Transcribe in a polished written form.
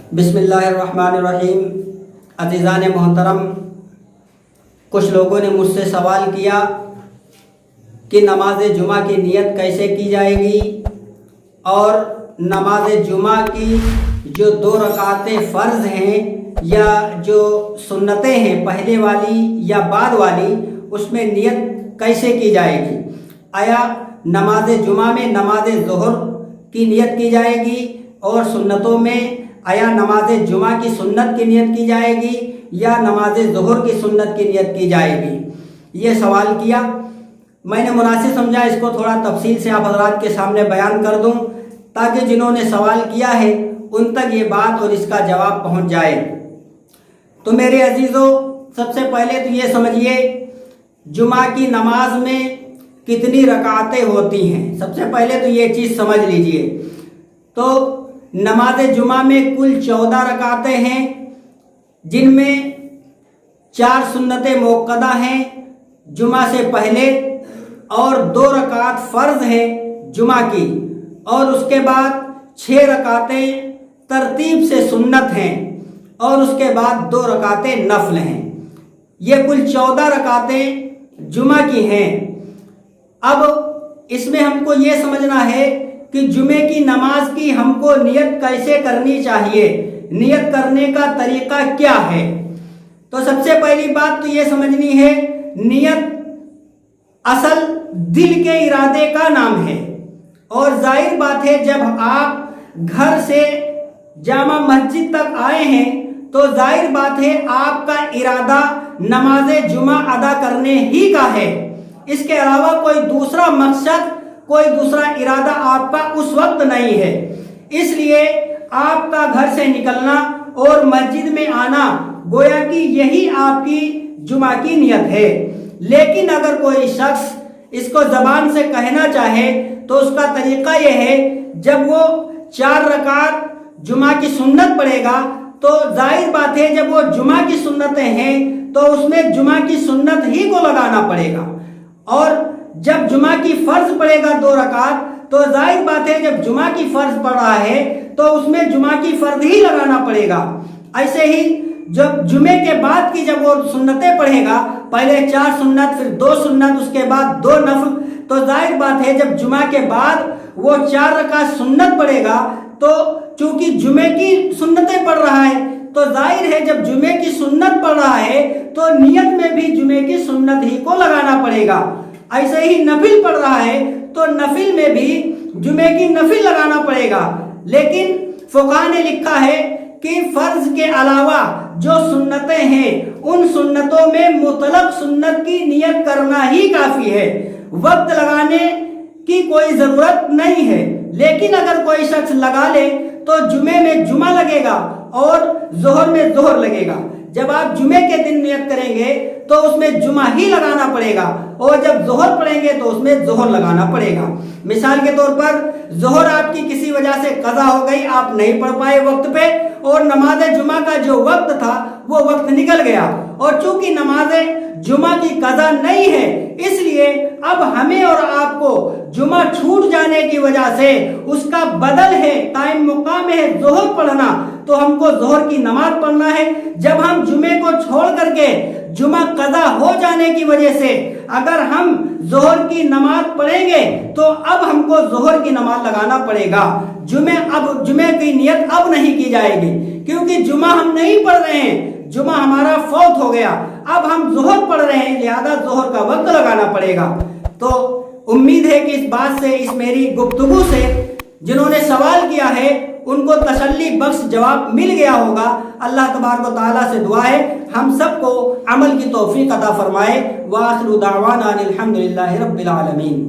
بسم اللہ الرحمن الرحیم۔ عزیزان محترم، کچھ لوگوں نے مجھ سے سوال کیا کہ نماز جمعہ کی نیت کیسے کی جائے گی اور نماز جمعہ کی جو 2 رکعتیں فرض ہیں یا جو سنتیں ہیں پہلے والی یا بعد والی، اس میں نیت کیسے کی جائے گی؟ آیا نماز جمعہ میں نماز ظہر کی نیت کی جائے گی اور سنتوں میں آیا نماز جمعہ کی سنت کی نیت کی جائے گی یا نماز ظہر کی سنت کی نیت کی جائے گی؟ یہ سوال کیا۔ میں نے مناسب سمجھا اس کو تھوڑا تفصیل سے آپ حضرات کے سامنے بیان کر دوں تاکہ جنہوں نے سوال کیا ہے ان تک یہ بات اور اس کا جواب پہنچ جائے۔ تو میرے عزیزوں، سب سے پہلے تو یہ سمجھیے جمعہ کی نماز میں کتنی رکعتیں ہوتی ہیں۔ سب سے پہلے تو یہ چیز سمجھ لیجئے۔ تو نماز جمعہ میں کل 14 رکعتیں ہیں، جن میں 4 سنت موقدہ ہیں جمعہ سے پہلے اور 2 رکعت فرض ہیں جمعہ کی، اور اس کے بعد 6 رکعتیں ترتیب سے سنت ہیں اور اس کے بعد 2 رکعتیں نفل ہیں۔ یہ کل 14 رکعتیں جمعہ کی ہیں۔ اب اس میں ہم کو یہ سمجھنا ہے کہ جمعے کی نماز کی ہم کو نیت کیسے کرنی چاہیے، نیت کرنے کا طریقہ کیا ہے۔ تو سب سے پہلی بات تو یہ سمجھنی ہے، نیت اصل دل کے ارادے کا نام ہے، اور ظاہر بات ہے جب آپ گھر سے جامع مسجد تک آئے ہیں تو ظاہر بات ہے آپ کا ارادہ نماز جمعہ ادا کرنے ہی کا ہے۔ اس کے علاوہ کوئی دوسرا مقصد، کوئی دوسرا ارادہ آپ کا اس وقت نہیں ہے۔ اس لیے آپ کا گھر سے نکلنا اور مسجد میں آنا گویا کہ یہی آپ کی جمعہ کی نیت ہے۔ لیکن اگر کوئی شخص اس کو زبان سے کہنا چاہے تو اس کا طریقہ یہ ہے، جب وہ 4 رکعت جمعہ کی سنت پڑھے گا تو ظاہر بات ہے جب وہ جمعہ کی سنتیں ہیں تو اس میں جمعہ کی سنت ہی کو لگانا پڑے گا، اور جب جمعہ کی فرض پڑے گا 2 رکعت تو ظاہر بات ہے جب جمعہ کی فرض پڑھ رہا ہے تو اس میں جمعہ کی فرض ہی لگانا پڑے گا۔ ایسے ہی جب جمعے کے بعد کی جب وہ سنتیں پڑھے گا، پہلے 4 سنت پھر 2 سنت اس کے بعد 2 نفل، تو ظاہر بات ہے جب جمعہ کے بعد وہ 4 رکعت سنت پڑھے گا تو چونکہ جمعے کی سنتیں پڑھ رہا ہے تو ظاہر ہے جب جمعے کی سنت پڑھ رہا ہے تو نیت میں بھی جمعے کی سنت ہی کو لگانا پڑے گا۔ ایسے ہی نفل پڑھ رہا ہے تو نفل میں بھی جمعے کی نفل لگانا پڑے گا۔ لیکن فقہاء نے لکھا ہے کہ فرض کے علاوہ جو سنتیں ہیں ان سنتوں میں مطلق سنت کی نیت کرنا ہی کافی ہے، وقت لگانے کی کوئی ضرورت نہیں ہے۔ لیکن اگر کوئی شخص لگا لے تو جمعے میں جمعہ لگے گا اور ظہر میں ظہر لگے گا۔ جب آپ جمعے کے دن نیت کریں گے تو اس میں جمعہ ہی لگانا پڑے گا، اور جب ظہر پڑھیں گے تو اس میں ظہر لگانا پڑے گا۔ مثال کے طور پر ظہر آپ کی کسی وجہ سے قضا ہو گئی، آپ نہیں پڑھ پائے وقت پہ، اور نماز جمعہ کا جو وقت تھا وہ وقت نکل گیا، اور چونکہ نماز جمعہ کی قضا نہیں ہے اس لیے اب ہمیں اور آپ کو جمعہ چھوٹ جانے کی وجہ سے اس کا بدل ہے، قائم مقام ہے ظہر پڑھنا، تو ہم کو ظہر کی نماز پڑھنا ہے۔ جب ہم جمعے کو چھوڑ کر کے جمعہ قضا ہو جانے کی وجہ سے اگر ہم ظہر کی نماز پڑھیں گے تو اب ہم کو ظہر کی نماز لگانا پڑے گا۔ جمعے کی نیت اب نہیں کی جائے گی، کیونکہ جمعہ ہم نہیں پڑھ رہے ہیں، جمعہ ہمارا فوت ہو گیا، اب ہم ظہر پڑھ رہے ہیں، لہذا ظہر کا وقت لگانا پڑے گا۔ تو امید ہے کہ اس بات سے، اس میری گفتگو سے جنہوں نے سوال کیا ہے ان کو تسلی بخش جواب مل گیا ہوگا۔ اللہ تبارک و تعالیٰ سے دعا ہے ہم سب کو عمل کی توفیق عطا فرمائے۔ وآخر دعوانا الحمدللہ رب العالمین۔